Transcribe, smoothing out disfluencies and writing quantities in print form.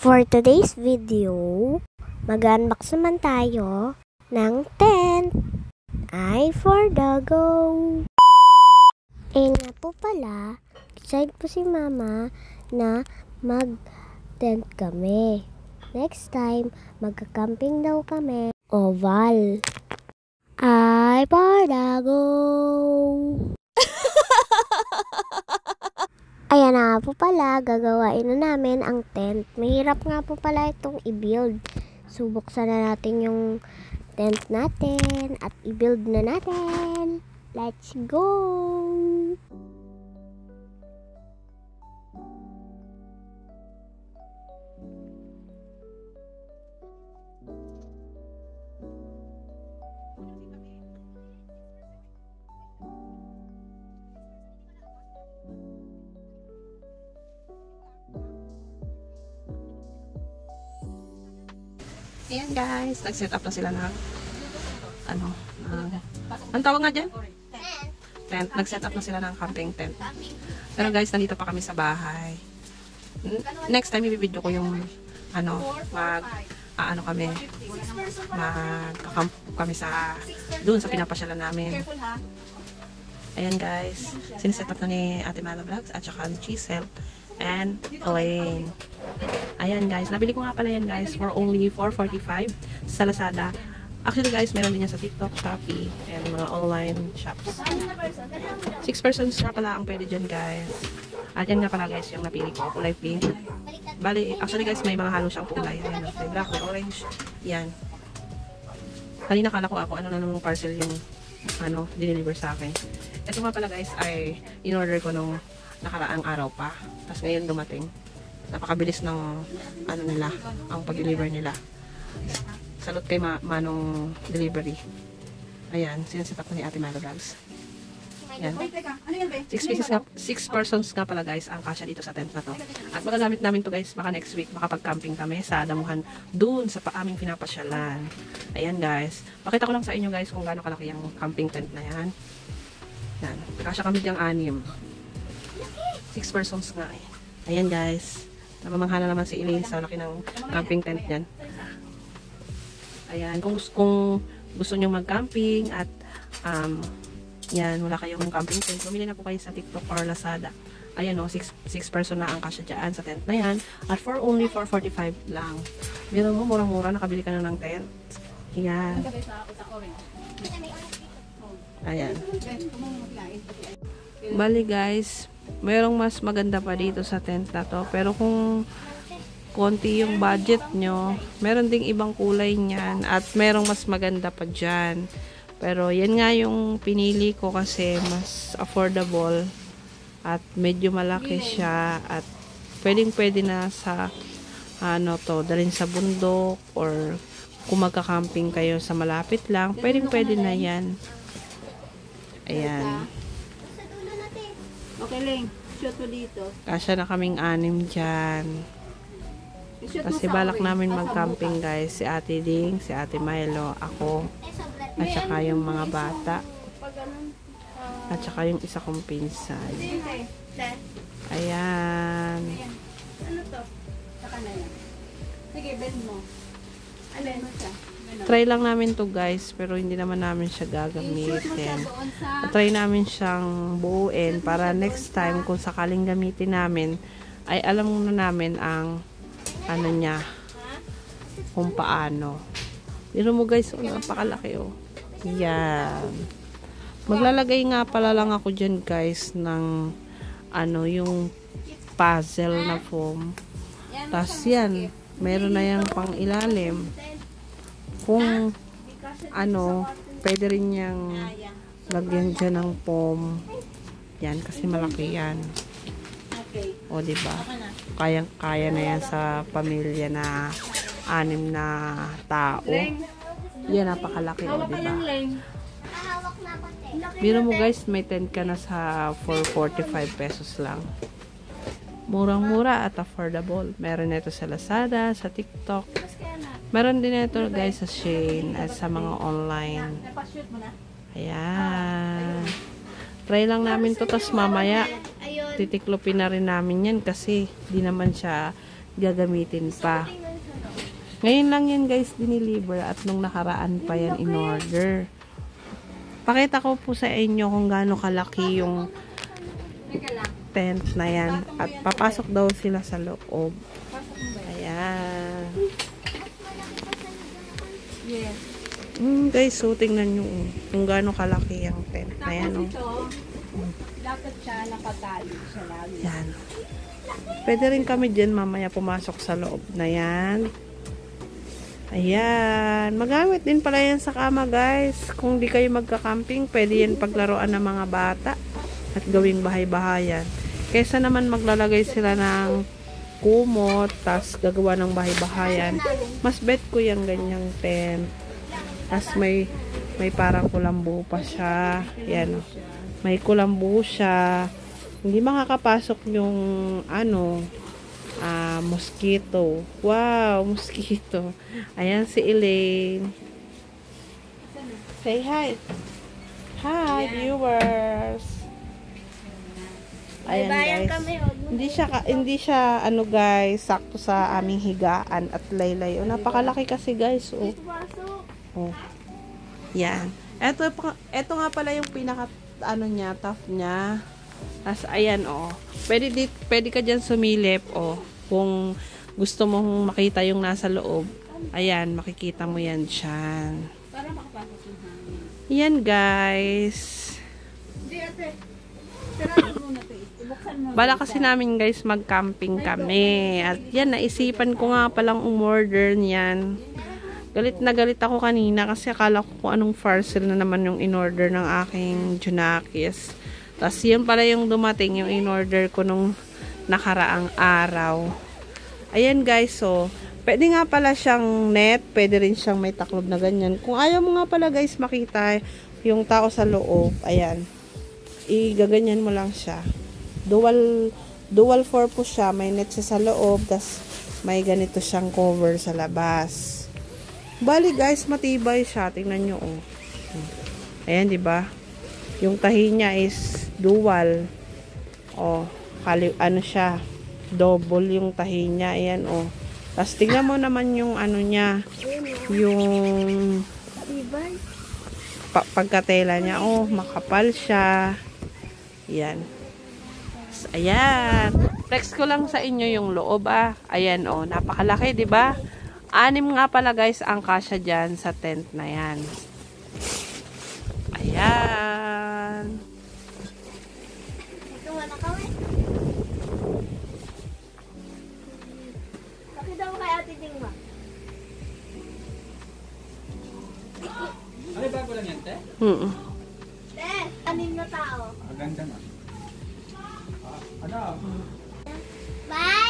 For today's video, mag-unbox naman tayo ng tent. I for the go! Nga po pala, excited po si Mama na mag-tent kami. Next time, magka-camping daw kami. Oval. I for the go! Ayan na po pala, gagawain na namin ang tent. Mahirap nga po pala itong i-build. Subuksan na natin yung tent natin at i-build na natin. Let's go! Ayan guys, nag-set up na sila ng ang tawag nga dyan? Tent. Nag-set up na sila ng camping tent. Pero guys, nandito pa kami sa bahay. Next time, ibibidyo ko yung mag-camp kami sa doon sa pinapasyalan namin. Ayan guys, siniset up na ni Ate Mala Vlogs at saka ni Chisel and Elaine. Ayan guys, nabili ko nga pala yan guys for only $4.45 sa Lazada. Actually guys, meron din yan sa TikTok, Shopee, and mga online shops. 6 persons na pala ang pwede dyan guys. At yan nga pala guys, yung napili ko, kulay pink. Bali, actually guys, may mga halo siyang kulay. Ayan, may black, may orange. Yan. Kanina kala ko ano na nung parcel yung dineliver sa akin. Ito nga pala guys, ay in-order ko nung nakaraang araw pa. Tapos ngayon dumating. Napakabilis ng nila, ang pag-deliver nila. Salute kay Manong Delivery. Ayan, sinaset up na ni Ate Mala Vlogs. Ayan. 6 persons nga pala guys ang kasya dito sa tent na to. At magagamit namin to guys, baka next week makapag-camping kami sa damuhan dun sa aming pinapasyalan. Ayan guys. Pakita ko lang sa inyo guys kung gaano kalaki ang camping tent na yan. Ayan. Kasya kami diyang 6 persons nga eh. Ayan guys. Namamangha na naman si Elaine sa laki ng camping tent niyan. Ayan, kung gusto nyo mag-camping at yan, wala kayong camping tent, bumili na po kayo sa TikTok or Lazada. Ayan o, 6 person na ang kasya dyan sa tent na yan. At for only $4.45 lang. Biro mo, murang-mura, nakabili ka na ng tent. Ayan. Ayan. Bali guys, mayroong mas maganda pa dito sa tent na to. Pero kung konti yung budget nyo, meron ding ibang kulay niyan. At merong mas maganda pa dyan. Pero yan nga yung pinili ko kasi mas affordable. At medyo malaki siya. At pwedeng-pwede na sa dalhin sa bundok. Or kung magka-camping kayo sa malapit lang, pwedeng-pwede na yan. Ayan. Okay lang, shoot mo dito. Kasya na kaming 6 dyan. Kasi balak namin mag-camping guys. Si Ate Ding, si Ate Milo, ako, at saka yung mga bata. At saka yung isa kong pinsan. Ayan. Ano to? Saka na yan. Sige, bend mo. Alin mo siya? Try lang namin to guys, pero hindi naman namin siya gagamitin. Try namin siyang buuin para next time kung sakaling gamitin namin, ay alam na namin ang niya, kung paano. Pero mo guys, napakalaki oh. Yan. Maglalagay nga pala lang ako dyan guys ng yung puzzle na foam. Tapos yan, meron na yung pang ilalim. Kung pwede rin niyang lagyan dyan ng foam. Yan, kasi malaki yan. O, diba? Kaya na yan sa pamilya na 6 na tao. Yan, napakalaki. O, diba? Biro mo guys, may tent ka na sa $4.45 lang. Murang-mura at affordable. Meron nito sa Lazada, sa TikTok. Meron din ito guys sa Shein at sa mga online. Ayan. Try lang namin to, tas mamaya titiklopin na rin namin yan kasi di naman siya gagamitin pa. Ngayon lang yan guys diniliver at nung nakaraan pa yan in order. Pakita ko po sa inyo kung gaano kalaki yung tent na yan. At papasok daw sila sa loob. Ayan. Yes. Guys, so tingnan nyo kung gaano kalaki yung tent na yan. Tapos ito, dapat siya nakatali siya lang. Yan. Pwede rin kami dyan mamaya pumasok sa loob na yan. Ayan. Magamit din pala yan sa kama guys. Kung di kayo magka-camping, pwede yan paglaruan ng mga bata at gawing bahay-bahayan. Kaysa naman maglalagay sila ng kumot, tas gagawa ng bahay-bahayan. Mas bet ko yung ganyang tent. Tas may parang kulambo pa siya. Yan. May kulambo siya. Hindi makakapasok yung mosquito. Wow, mosquito. Ayan si Elaine. Say hi. Hi, viewers. Ayan guys. Hindi siya guys, sakto sa aming higaan at laylay. Napakalaki kasi guys. Oh. Yan. Ito nga pala yung pinaka tough niya. As ayan Pwede ka diyan sumilip kung gusto mong makita yung nasa loob. Ayan, makikita mo yan diyan. Para makapasok yung hangin. Yan guys. Hindi ate. Sarado muna ito. Ibuksan mo. Bala kasi namin guys mag-camping kami. At yan, naisipan ko nga palang umorder niyan. Galit na galit ako kanina kasi akala ko kung anong parcel na naman yung in-order ng aking Junakis. Tapos yun pala yung dumating, yung in-order ko nung nakaraang araw. Ayan guys, so pwede nga pala siyang net, pwede rin siyang may taklob na ganyan. Kung ayaw mo nga pala guys makita yung tao sa loob, ayan, igaganyan mo lang siya. Dual purpose siya, may net siya sa loob, tas may ganito siyang cover sa labas. Bali guys, matibay siya. Tingnan nyo Ayan, di ba? Yung tahi niya is dual. Siya. Double yung tahi niya. Ayan, Tapos tingnan mo naman yung niya. Yung pagkatela niya. Makapal siya. Ayan. Ayan. Flex ko lang sa inyo yung loob Ayan, napakalaki, di ba? 6 nga pala guys ang kasya dyan sa tent na yan. Ayan. Ito nga nakawin. Pakita mo kay Ate Dingma. Ay, bago lang yan, te? Te, 6 na tao. Ganda na. Ano? Bye!